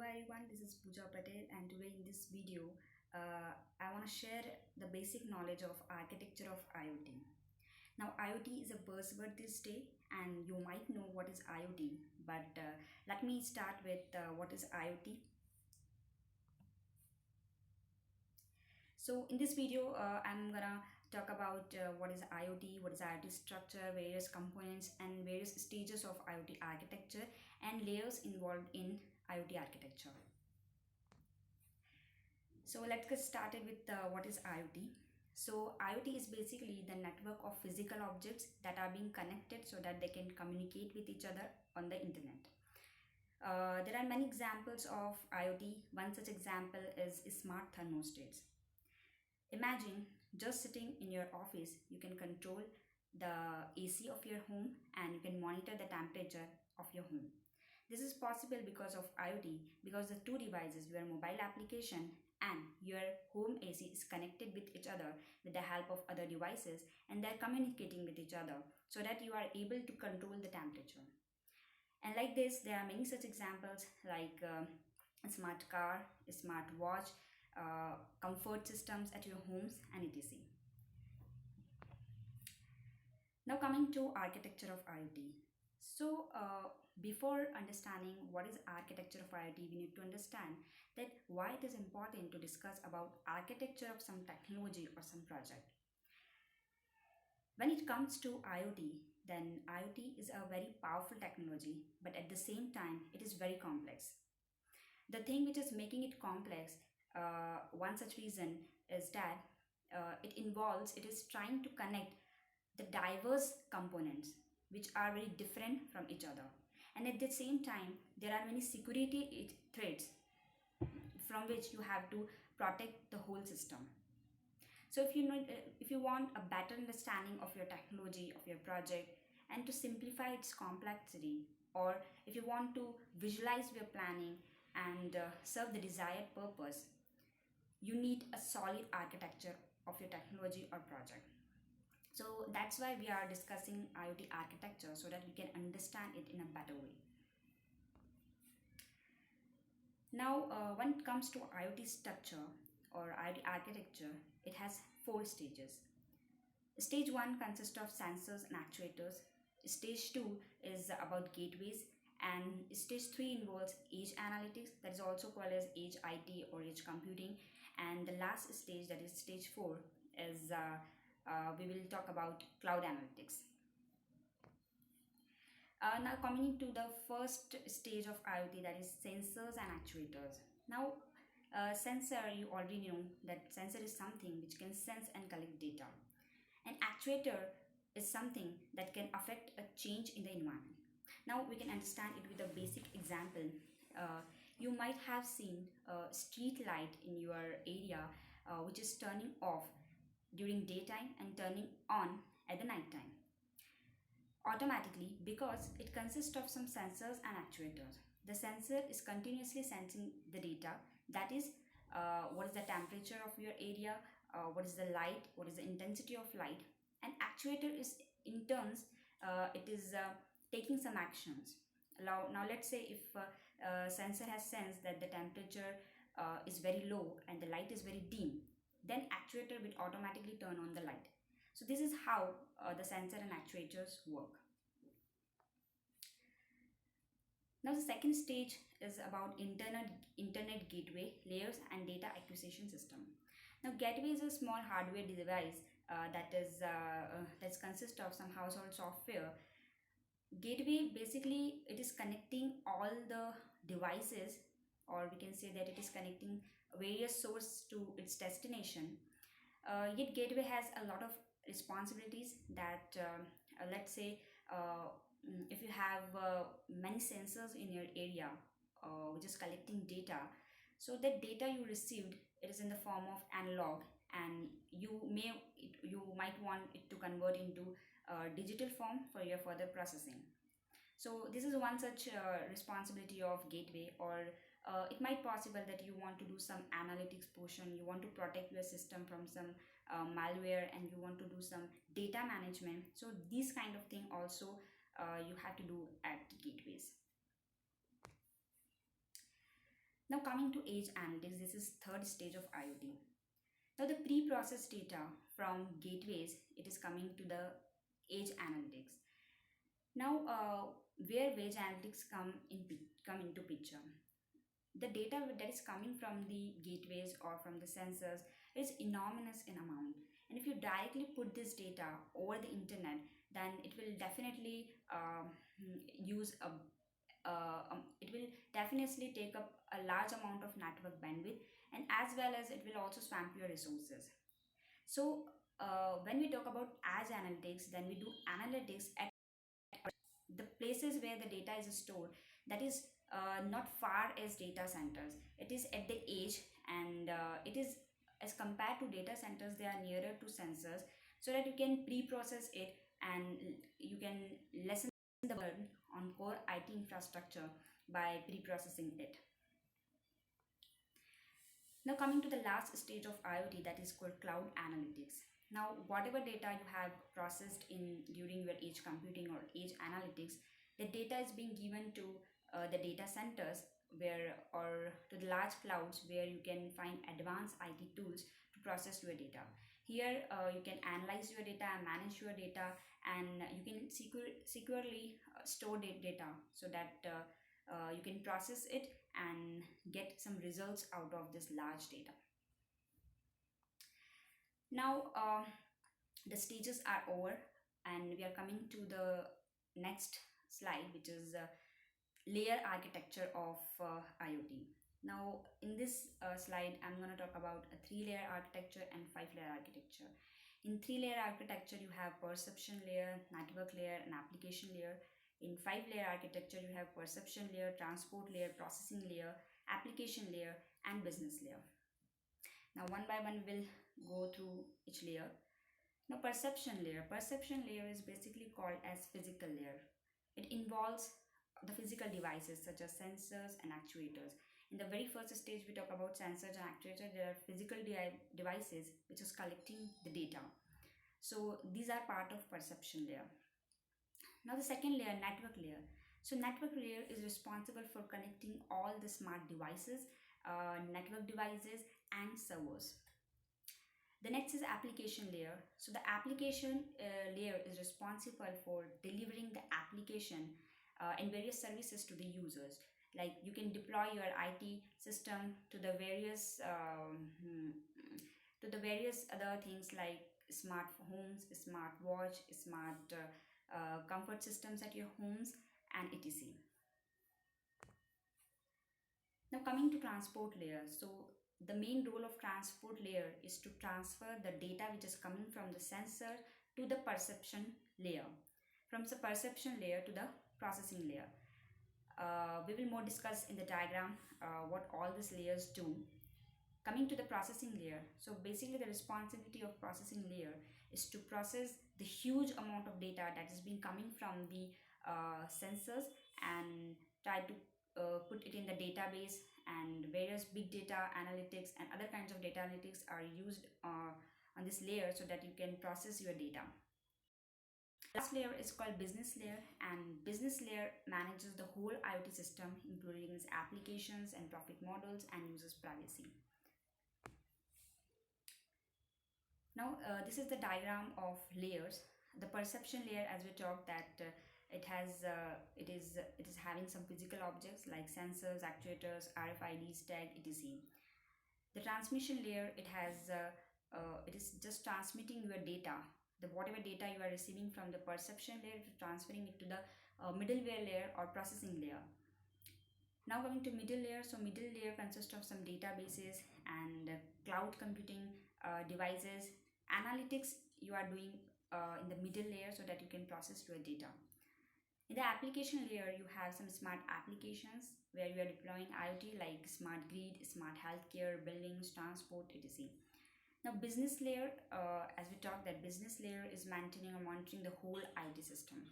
everyone, this is Pooja Patel, and today in this video I want to share the basic knowledge of architecture of IoT. Now IoT is a buzzword this day and you might know what is IoT, but let me start with what is IoT. So in this video I'm gonna talk about what is IoT, what is IoT structure, various components and various stages of IoT architecture and layers involved in IoT architecture. So let's get started with what is IoT. So IoT is basically the network of physical objects that are being connected so that they can communicate with each other on the internet. There are many examples of IoT. One such example is smart thermostats. Imagine just sitting in your office, you can control the AC of your home and you can monitor the temperature of your home. This is possible because of IoT, because the two devices, your mobile application and your home AC, is connected with each other with the help of other devices, and they're communicating with each other so that you are able to control the temperature. And like this, there are many such examples like a smart car, a smart watch, comfort systems at your homes, and etc. Now coming to architecture of IoT. So before understanding what is architecture of IoT, we need to understand that why it is important to discuss about architecture of some technology or some project. When it comes to IoT, then IoT is a very powerful technology, but at the same time, it is very complex. The thing which is making it complex, one such reason is that it is trying to connect the diverse components which are very different from each other, and at the same time there are many security threats from which you have to protect the whole system. So if you want a better understanding of your technology, of your project, and to simplify its complexity, or if you want to visualize your planning and serve the desired purpose, you need a solid architecture of your technology or project. So that's why we are discussing IoT architecture, so that we can understand it in a better way. Now, when it comes to IoT structure or IoT architecture, it has 4 stages. Stage 1 consists of sensors and actuators. Stage 2 is about gateways, and stage 3 involves edge analytics, that is also called as edge IT or edge computing. And the last stage, that is stage 4, is we will talk about cloud analytics. Now coming to the first stage of IoT, that is sensors and actuators. Now sensor, you already know that sensor is something which can sense and collect data. An actuator is something that can affect a change in the environment. Now we can understand it with a basic example. You might have seen a street light in your area which is turning off during daytime and turning on at the night time automatically, because it consists of some sensors and actuators. The sensor is continuously sensing the data, that is what is the temperature of your area, what is the light, what is the intensity of light, and actuator is in turns it is taking some actions. Now let's say if sensor has sensed that the temperature is very low and the light is very dim, then actuator will automatically turn on the light. So this is how the sensor and actuators work. Now the second stage is about internet gateway, layers and data acquisition system. Now gateway is a small hardware device that consists of some household software. Gateway, basically it is connecting all the devices, or we can say that it is connecting various sources to its destination. Yet gateway has a lot of responsibilities that let's say if you have many sensors in your area which is collecting data, so that data you received, it is in the form of analog, and you might want it to convert into digital form for your further processing. So this is one such responsibility of gateway. Or it might possible that you want to do some analytics portion, you want to protect your system from some malware, and you want to do some data management. So these kind of thing also you have to do at gateways. Now coming to edge analytics, this is third stage of IoT. Now the pre-processed data from gateways, it is coming to the edge analytics. Now where edge analytics come into picture. The data that is coming from the gateways or from the sensors is enormous in amount, and if you directly put this data over the internet, then it will definitely use a it will definitely take up a large amount of network bandwidth, and as well as it will also swamp your resources. So when we talk about edge analytics, then we do analytics at the places where the data is stored, that is not far as data centers, it is at the edge, and it is, as compared to data centers, they are nearer to sensors, so that you can pre-process it and you can lessen the burden on core IT infrastructure by pre-processing it. Now coming to the last stage of IoT, that is called cloud analytics. Now whatever data you have processed in during your edge computing or edge analytics, the data is being given to the data centers where, or to the large clouds where you can find advanced IT tools to process your data. Here you can analyze your data, manage your data, and you can securely store data so that you can process it and get some results out of this large data. Now the stages are over, and we are coming to the next slide, which is layer architecture of IoT. Now in this slide, I'm going to talk about a 3-layer architecture and 5-layer architecture. In 3-layer architecture, you have perception layer, network layer, and application layer. In 5-layer architecture, you have perception layer, transport layer, processing layer, application layer, and business layer. Now one by one we'll go through each layer. Now perception layer. Perception layer is basically called as physical layer. It involves the physical devices such as sensors and actuators. In the very first stage, we talk about sensors and actuators. There are physical devices which is collecting the data. So these are part of perception layer. Now the second layer, network layer. So network layer is responsible for connecting all the smart devices, network devices, and servers. The next is application layer. So the application layer is responsible for delivering the application and various services to the users. Like you can deploy your IT system to the various other things like smart homes, smart watch, smart comfort systems at your homes, and etc. Now coming to transport layer. So the main role of transport layer is to transfer the data which is coming from the sensor to the perception layer, from the perception layer to the processing layer. We will more discuss in the diagram what all these layers do. Coming to the processing layer, so basically the responsibility of processing layer is to process the huge amount of data that is being coming from the sensors and try to put it in the database, and various big data analytics and other kinds of data analytics are used on this layer so that you can process your data. Last layer is called business layer, and business layer manages the whole IoT system, including its applications and profit models and users privacy. Now this is the diagram of layers. The perception layer, as we talked, that it is having some physical objects like sensors, actuators, RFIDs, tag, etc. The transmission layer, it is just transmitting your data, the whatever data you are receiving from the perception layer, transferring it to the middleware layer or processing layer. Now coming to middle layer. So middle layer consists of some databases and cloud computing devices. Analytics you are doing in the middle layer so that you can process your data. In the application layer, you have some smart applications where you are deploying IoT like smart grid, smart healthcare, buildings, transport, etc. Now business layer, as we talked, that business layer is maintaining or monitoring the whole IT system.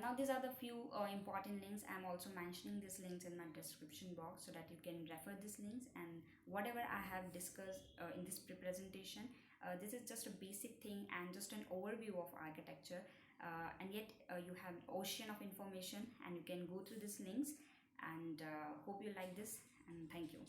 Now these are the few important links. I'm also mentioning these links in my description box so that you can refer these links, and whatever I have discussed in this presentation, this is just a basic thing and just an overview of architecture. and yet you have ocean of information and you can go through these links, and hope you like this, and thank you.